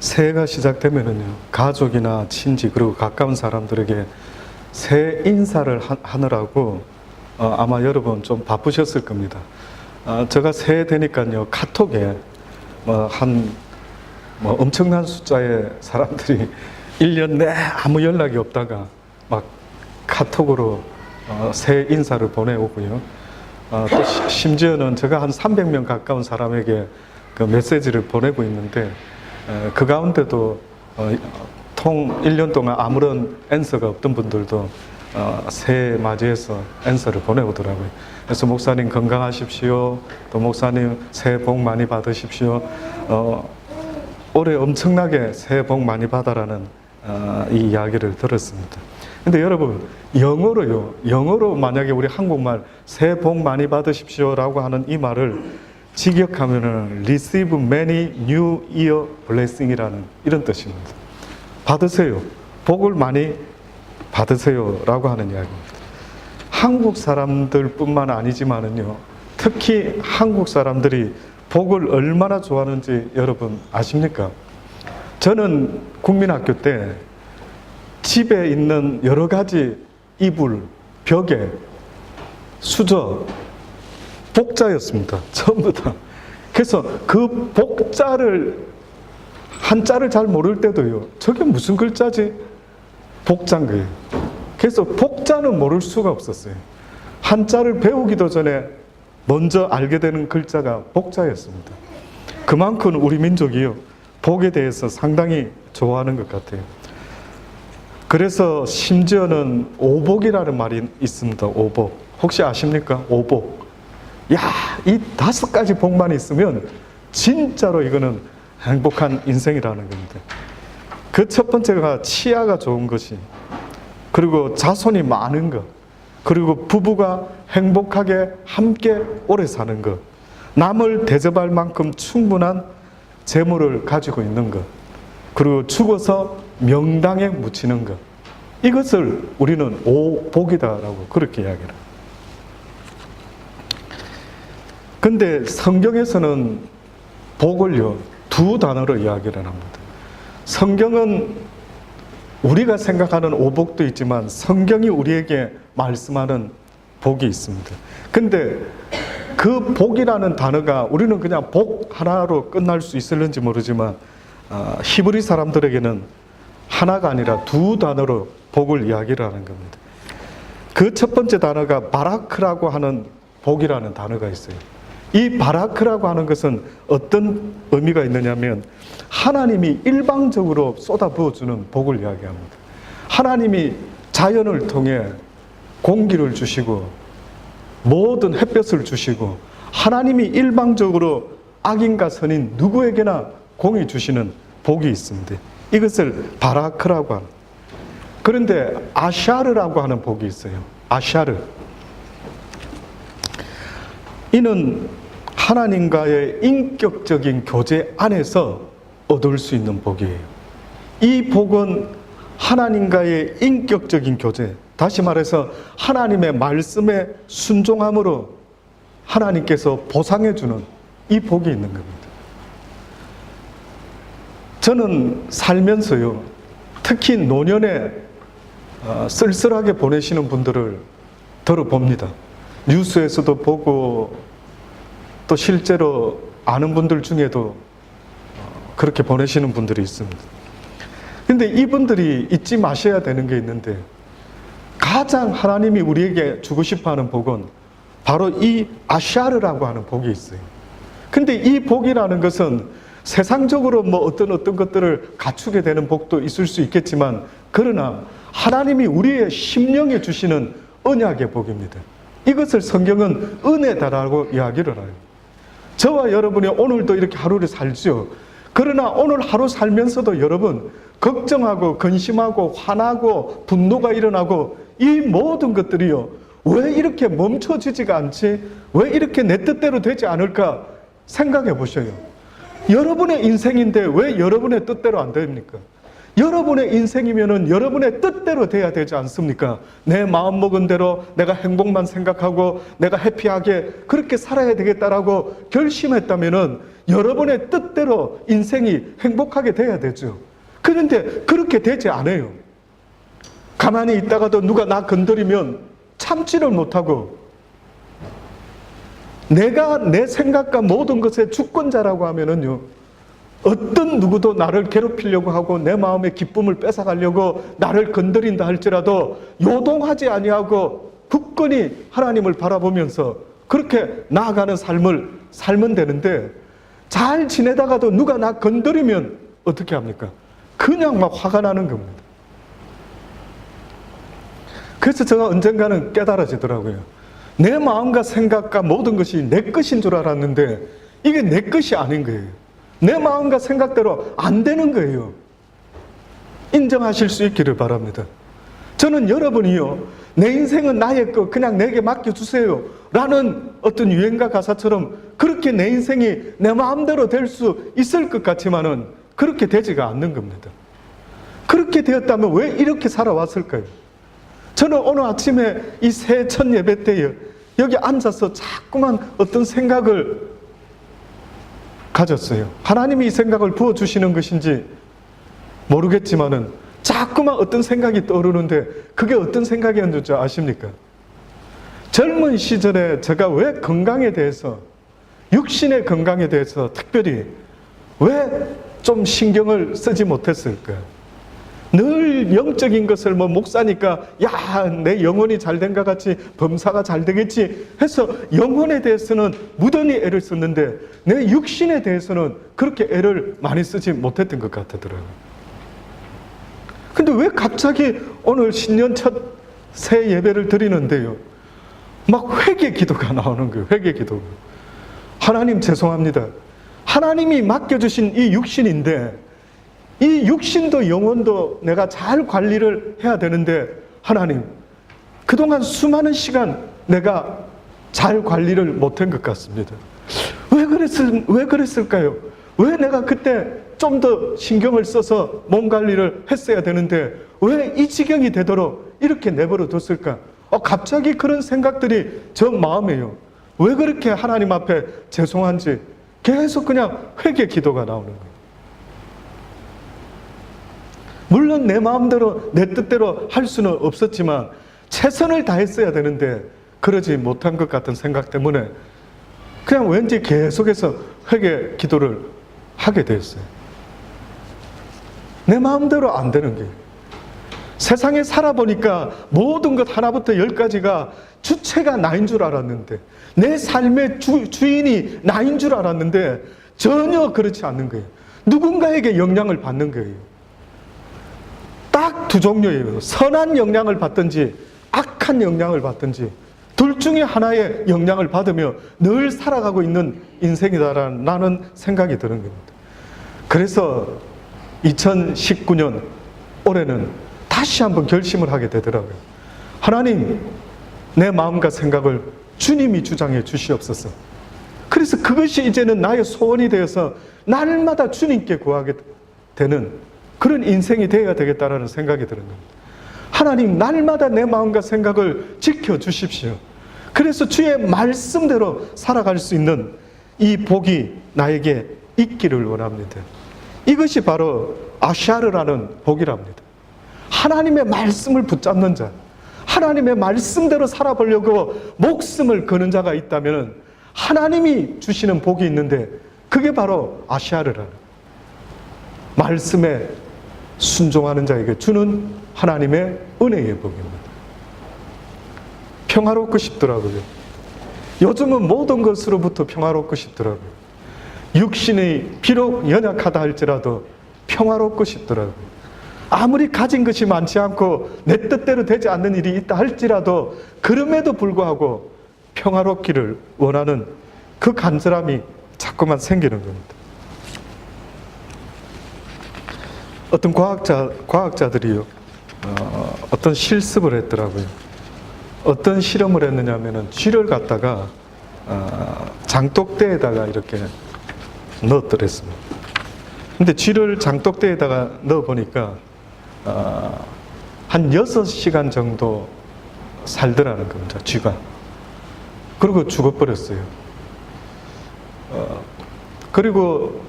새해가 시작되면은요, 가족이나 친지 그리고 가까운 사람들에게 새해 인사를 하느라고 아마 여러분 좀 바쁘셨을 겁니다. 제가 새해 되니까요, 카톡에 엄청난 숫자의 사람들이 1년 내 아무 연락이 없다가 막 카톡으로 새해 인사를 보내오고요. 또 심지어는 제가 한 300명 가까운 사람에게 그 메시지를 보내고 있는데, 그 가운데도 1년 동안 아무런 앤서가 없던 분들도 새해 맞이해서 앤서를 보내오더라고요. 그래서 목사님 건강하십시오. 또 목사님 새해 복 많이 받으십시오. 올해 엄청나게 새해 복 많이 받아라는 이 이야기를 들었습니다. 근데 여러분, 영어로 만약에 우리 한국말 새해 복 많이 받으십시오라고 하는 이 말을 직역하면은 receive many new year blessing이라는 이런 뜻입니다. 받으세요. 복을 많이 받으세요 라고 하는 이야기입니다. 한국 사람들 뿐만 아니지만은요, 특히 한국 사람들이 복을 얼마나 좋아하는지 여러분 아십니까? 저는 국민학교 때 집에 있는 여러 가지 이불, 벽에, 수저, 복자였습니다. 전부 다. 그래서 그 복자를, 한자를 잘 모를 때도요, 저게 무슨 글자지? 복자인 거예요. 그래서 복자는 모를 수가 없었어요. 한자를 배우기도 전에 먼저 알게 되는 글자가 복자였습니다. 그만큼 우리 민족이요, 복에 대해서 상당히 좋아하는 것 같아요. 그래서 심지어는 오복이라는 말이 있습니다. 오복. 혹시 아십니까? 오복. 야, 이 5가지 복만 있으면 진짜로 이거는 행복한 인생이라는 겁니다. 그 첫 번째가 치아가 좋은 것이, 그리고 자손이 많은 것, 그리고 부부가 행복하게 함께 오래 사는 것, 남을 대접할 만큼 충분한 재물을 가지고 있는 것, 그리고 죽어서 명당에 묻히는 것, 이것을 우리는 오복이다라고 그렇게 이야기를 합니다. 근데 성경에서는 복을요, 2단어로 이야기를 합니다. 성경은 우리가 생각하는 오복도 있지만 성경이 우리에게 말씀하는 복이 있습니다. 근데 그 복이라는 단어가 우리는 그냥 복 하나로 끝날 수 있을는지 모르지만 히브리 사람들에게는 하나가 아니라 2단어로 복을 이야기를 하는 겁니다. 그 첫 번째 단어가 바라크라고 하는 복이라는 단어가 있어요. 이 바라크라고 하는 것은 어떤 의미가 있느냐면, 하나님이 일방적으로 쏟아부어주는 복을 이야기합니다. 하나님이 자연을 통해 공기를 주시고 모든 햇볕을 주시고, 하나님이 일방적으로 악인과 선인 누구에게나 공히 주시는 복이 있습니다. 이것을 바라크라고 하는. 그런데 아샤르라고 하는 복이 있어요. 아샤르. 이는 하나님과의 인격적인 교제 안에서 얻을 수 있는 복이에요. 이 복은 하나님과의 인격적인 교제, 다시 말해서 하나님의 말씀에 순종함으로 하나님께서 보상해 주는 이 복이 있는 겁니다. 저는 살면서요, 특히 노년에 쓸쓸하게 보내시는 분들을 들어봅니다. 뉴스에서도 보고 또 실제로 아는 분들 중에도 그렇게 보내시는 분들이 있습니다. 근데 이분들이 잊지 마셔야 되는 게 있는데, 가장 하나님이 우리에게 주고 싶어 하는 복은 바로 이 아샤르라고 하는 복이 있어요. 근데 이 복이라는 것은 세상적으로 어떤 것들을 갖추게 되는 복도 있을 수 있겠지만, 그러나 하나님이 우리의 심령에 주시는 언약의 복입니다. 이것을 성경은 은혜다라고 이야기를 해요. 저와 여러분이 오늘도 이렇게 하루를 살죠. 그러나 오늘 하루 살면서도 여러분, 걱정하고 근심하고 화나고 분노가 일어나고 이 모든 것들이요, 왜 이렇게 멈춰지지가 않지? 왜 이렇게 내 뜻대로 되지 않을까 생각해 보셔요. 여러분의 인생인데 왜 여러분의 뜻대로 안 됩니까? 여러분의 인생이면은 여러분의 뜻대로 돼야 되지 않습니까? 내 마음 먹은 대로 내가 행복만 생각하고 내가 해피하게 그렇게 살아야 되겠다라고 결심했다면은 여러분의 뜻대로 인생이 행복하게 돼야 되죠. 그런데 그렇게 되지 않아요. 가만히 있다가도 누가 나 건드리면 참지를 못하고, 내가 내 생각과 모든 것의 주권자라고 하면은요, 어떤 누구도 나를 괴롭히려고 하고 내 마음의 기쁨을 뺏어가려고 나를 건드린다 할지라도 요동하지 아니하고 굳건히 하나님을 바라보면서 그렇게 나아가는 삶을 살면 되는데, 잘 지내다가도 누가 나 건드리면 어떻게 합니까? 그냥 막 화가 나는 겁니다. 그래서 제가 언젠가는 깨달아지더라고요. 내 마음과 생각과 모든 것이 내 것인 줄 알았는데 이게 내 것이 아닌 거예요. 내 마음과 생각대로 안 되는 거예요. 인정하실 수 있기를 바랍니다. 저는 여러분이요, 내 인생은 나의 것, 그냥 내게 맡겨주세요 라는 어떤 유행가 가사처럼 그렇게 내 인생이 내 마음대로 될 수 있을 것 같지만은 그렇게 되지가 않는 겁니다. 그렇게 되었다면 왜 이렇게 살아왔을까요? 저는 오늘 아침에 이 새해 첫 예배 때에 여기 앉아서 자꾸만 어떤 생각을 가졌어요. 하나님이 이 생각을 부어주시는 것인지 모르겠지만은 자꾸만 어떤 생각이 떠오르는데, 그게 어떤 생각이었는지 아십니까? 젊은 시절에 제가 왜 건강에 대해서, 육신의 건강에 대해서 특별히 왜 좀 신경을 쓰지 못했을까? 늘 영적인 것을 목사니까 야, 내 영혼이 잘된 것 같이 범사가 잘 되겠지 해서 영혼에 대해서는 무던히 애를 썼는데 내 육신에 대해서는 그렇게 애를 많이 쓰지 못했던 것 같더라고요. 근데 왜 갑자기 오늘 신년 첫 새 예배를 드리는데요, 막 회개 기도가 나오는 거예요. 회개 기도. 하나님 죄송합니다. 하나님이 맡겨주신 이 육신인데 이 육신도 영혼도 내가 잘 관리를 해야 되는데, 하나님 그동안 수많은 시간 내가 잘 관리를 못한 것 같습니다. 왜 그랬을까요? 왜 내가 그때 좀 더 신경을 써서 몸 관리를 했어야 되는데 왜 이 지경이 되도록 이렇게 내버려 뒀을까? 갑자기 그런 생각들이 저 마음에요. 왜 그렇게 하나님 앞에 죄송한지 계속 그냥 회개 기도가 나오는 거예요. 물론 내 마음대로 내 뜻대로 할 수는 없었지만 최선을 다했어야 되는데 그러지 못한 것 같은 생각 때문에 그냥 왠지 계속해서 회개 기도를 하게 됐어요. 내 마음대로 안 되는 게, 세상에 살아보니까 모든 것 하나부터 열까지가 주체가 나인 줄 알았는데, 내 삶의 주인이 나인 줄 알았는데 전혀 그렇지 않는 거예요. 누군가에게 영향을 받는 거예요. 딱 두 종류예요. 선한 영향을 받든지 악한 영향을 받든지 둘 중에 하나의 영향을 받으며 늘 살아가고 있는 인생이다라는 나는 생각이 드는 겁니다. 그래서 2019년 올해는 다시 한번 결심을 하게 되더라고요. 하나님, 내 마음과 생각을 주님이 주장해 주시옵소서. 그래서 그것이 이제는 나의 소원이 되어서 날마다 주님께 구하게 되는 그런 인생이 되어야 되겠다라는 생각이 드는 겁니다. 하나님, 날마다 내 마음과 생각을 지켜주십시오. 그래서 주의 말씀대로 살아갈 수 있는 이 복이 나에게 있기를 원합니다. 이것이 바로 아샤르라는 복이랍니다. 하나님의 말씀을 붙잡는 자, 하나님의 말씀대로 살아보려고 목숨을 거는 자가 있다면 하나님이 주시는 복이 있는데 그게 바로 아샤르라는, 말씀에 순종하는 자에게 주는 하나님의 은혜의 복입니다. 평화롭고 싶더라고요. 요즘은 모든 것으로부터 평화롭고 싶더라고요. 육신이 비록 연약하다 할지라도 평화롭고 싶더라고요. 아무리 가진 것이 많지 않고 내 뜻대로 되지 않는 일이 있다 할지라도 그럼에도 불구하고 평화롭기를 원하는 그 간절함이 자꾸만 생기는 겁니다. 어떤 과학자들이요, 어떤 실습을 했더라고요. 어떤 실험을 했느냐면은 쥐를 갖다가 장독대에다가 이렇게 넣었더랬습니다. 근데 쥐를 장독대에다가 넣어보니까 한 6시간 정도 살더라는 겁니다, 쥐가. 그리고 죽어버렸어요. 그리고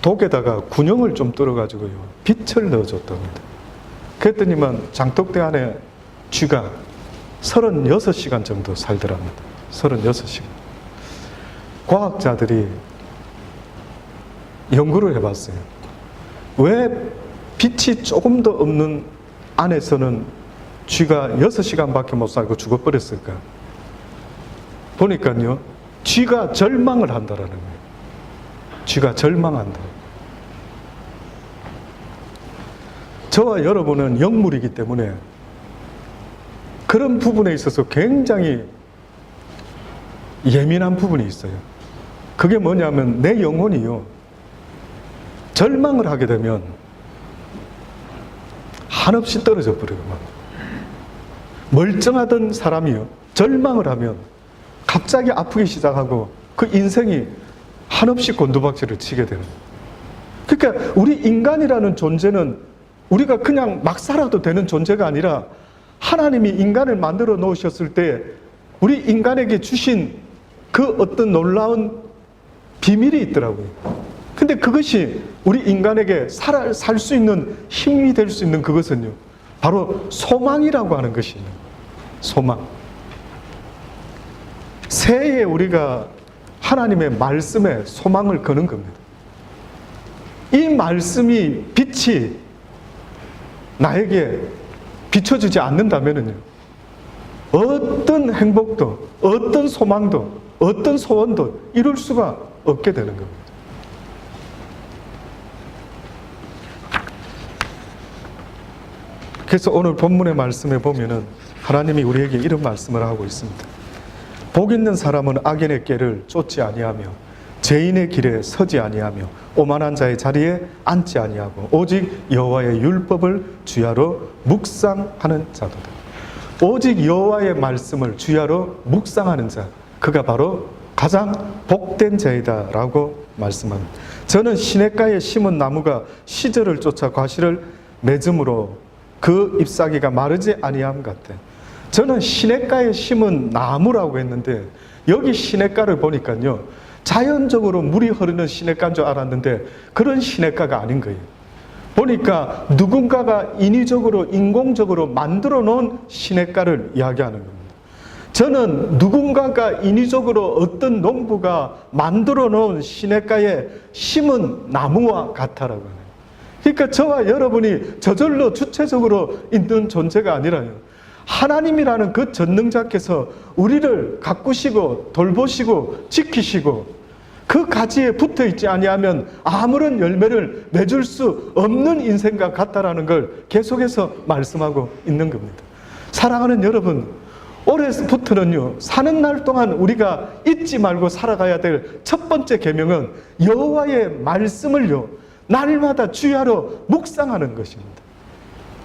독에다가 군용을 좀 뚫어가지고요, 빛을 넣어줬답니다. 그랬더니만 장독대 안에 쥐가 36시간 정도 살더랍니다. 36시간. 과학자들이 연구를 해봤어요. 왜 빛이 조금 더 없는 안에서는 쥐가 6시간밖에 못 살고 죽어버렸을까? 보니까요, 쥐가 절망을 한다라는 거예요. 쥐가 절망한다. 저와 여러분은 영물이기 때문에 그런 부분에 있어서 굉장히 예민한 부분이 있어요. 그게 뭐냐면 내 영혼이요, 절망을 하게 되면 한없이 떨어져 버려요. 멀쩡하던 사람이요, 절망을 하면 갑자기 아프기 시작하고 그 인생이 한없이 곤두박질을 치게 되는 거예요. 그러니까 우리 인간이라는 존재는 우리가 그냥 막 살아도 되는 존재가 아니라 하나님이 인간을 만들어 놓으셨을 때 우리 인간에게 주신 그 어떤 놀라운 비밀이 있더라고요. 근데 그것이 우리 인간에게 살 수 있는 힘이 될 수 있는 그것은요, 바로 소망이라고 하는 것이에요. 소망. 새해 우리가 하나님의 말씀에 소망을 거는 겁니다. 이 말씀이 빛이 나에게 비춰주지 않는다면요, 어떤 행복도, 어떤 소망도, 어떤 소원도 이룰 수가 없게 되는 겁니다. 그래서 오늘 본문의 말씀에 보면은 하나님이 우리에게 이런 말씀을 하고 있습니다. 복 있는 사람은 악인의 꾀를 쫓지 아니하며 죄인의 길에 서지 아니하며 오만한 자의 자리에 앉지 아니하고 오직 여호와의 율법을 주야로 묵상하는 자도다. 오직 여호와의 말씀을 주야로 묵상하는 자, 그가 바로 가장 복된 자이다 라고 말씀합니다. 저는 시냇가에 심은 나무가 시절을 쫓아 과실을 맺음으로 그 잎사귀가 마르지 아니함 같아. 저는 시냇가에 심은 나무라고 했는데 여기 시냇가를 보니까요, 자연적으로 물이 흐르는 시냇가인 줄 알았는데 그런 시냇가가 아닌 거예요. 보니까 누군가가 인위적으로 인공적으로 만들어 놓은 시냇가를 이야기하는 겁니다. 저는 누군가가 인위적으로 어떤 농부가 만들어 놓은 시냇가에 심은 나무와 같다라고 해요. 그러니까 저와 여러분이 저절로 주체적으로 있는 존재가 아니라요, 하나님이라는 그 전능자께서 우리를 가꾸시고 돌보시고 지키시고 그 가지에 붙어 있지 아니하면 아무런 열매를 맺을 수 없는 인생과 같다라는 걸 계속해서 말씀하고 있는 겁니다. 사랑하는 여러분, 올해부터는요, 사는 날 동안 우리가 잊지 말고 살아가야 될 첫 번째 계명은 여호와의 말씀을요, 날마다 주야로 묵상하는 것입니다.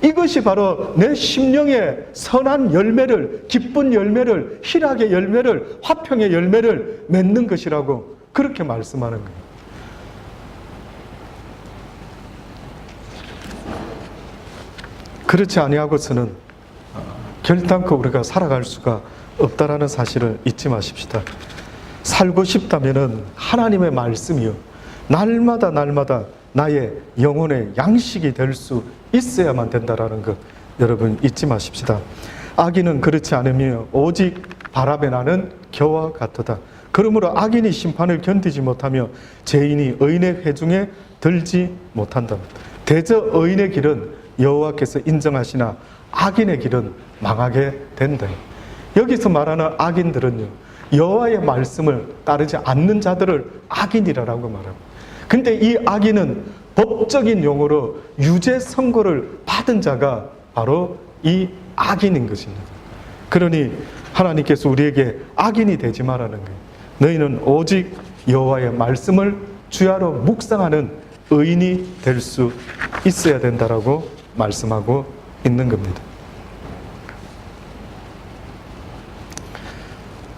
이것이 바로 내 심령의 선한 열매를, 기쁜 열매를, 희락의 열매를, 화평의 열매를 맺는 것이라고 그렇게 말씀하는 거예요. 그렇지 아니하고서는 결단코 우리가 살아갈 수가 없다라는 사실을 잊지 마십시다. 살고 싶다면은 하나님의 말씀이요, 날마다 나의 영혼의 양식이 될 수 있어야만 된다라는 것 여러분 잊지 마십시다. 악인은 그렇지 않으며 오직 바람에 나는 겨와 같도다. 그러므로 악인이 심판을 견디지 못하며 죄인이 의인의 회중에 들지 못한다. 대저 의인의 길은 여호와께서 인정하시나 악인의 길은 망하게 된다. 여기서 말하는 악인들은요, 여호와의 말씀을 따르지 않는 자들을 악인이라고 말합니다. 근데 이 악인은 법적인 용어로 유죄 선고를 받은 자가 바로 이 악인인 것입니다. 그러니 하나님께서 우리에게 악인이 되지 말라는 거예요. 너희는 오직 여호와의 말씀을 주야로 묵상하는 의인이 될 수 있어야 된다라고 말씀하고 있는 겁니다.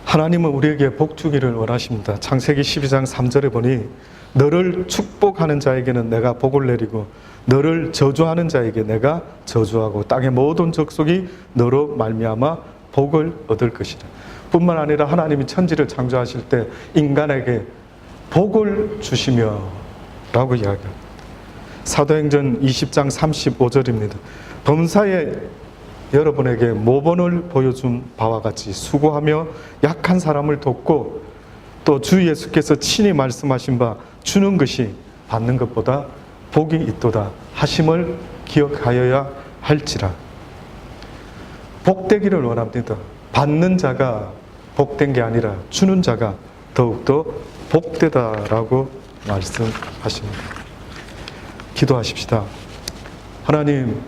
하나님은 우리에게 복 주기를 원하십니다. 창세기 12장 3절에 보니 너를 축복하는 자에게는 내가 복을 내리고 너를 저주하는 자에게 내가 저주하고 땅의 모든 족속이 너로 말미암아 복을 얻을 것이다. 뿐만 아니라 하나님이 천지를 창조하실 때 인간에게 복을 주시며 라고 이야기합니다. 사도행전 20장 35절입니다. 범사에 여러분에게 모본을 보여준 바와 같이 수고하며 약한 사람을 돕고 또 주 예수께서 친히 말씀하신 바 주는 것이 받는 것보다 복이 있도다 하심을 기억하여야 할지라. 복되기를 원합니다. 받는 자가 복된 게 아니라 주는 자가 더욱더 복되다라고 말씀하십니다. 기도하십시다. 하나님,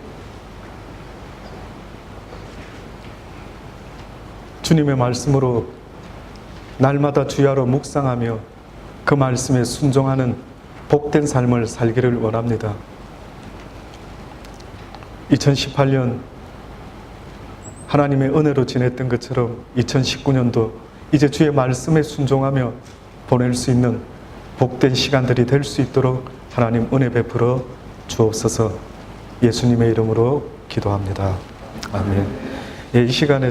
주님의 말씀으로 날마다 주야로 묵상하며 그 말씀에 순종하는 복된 삶을 살기를 원합니다. 2018년 하나님의 은혜로 지냈던 것처럼 2019년도 이제 주의 말씀에 순종하며 보낼 수 있는 복된 시간들이 될 수 있도록 하나님 은혜 베풀어 주옵소서. 예수님의 이름으로 기도합니다. 아멘. 이 시간에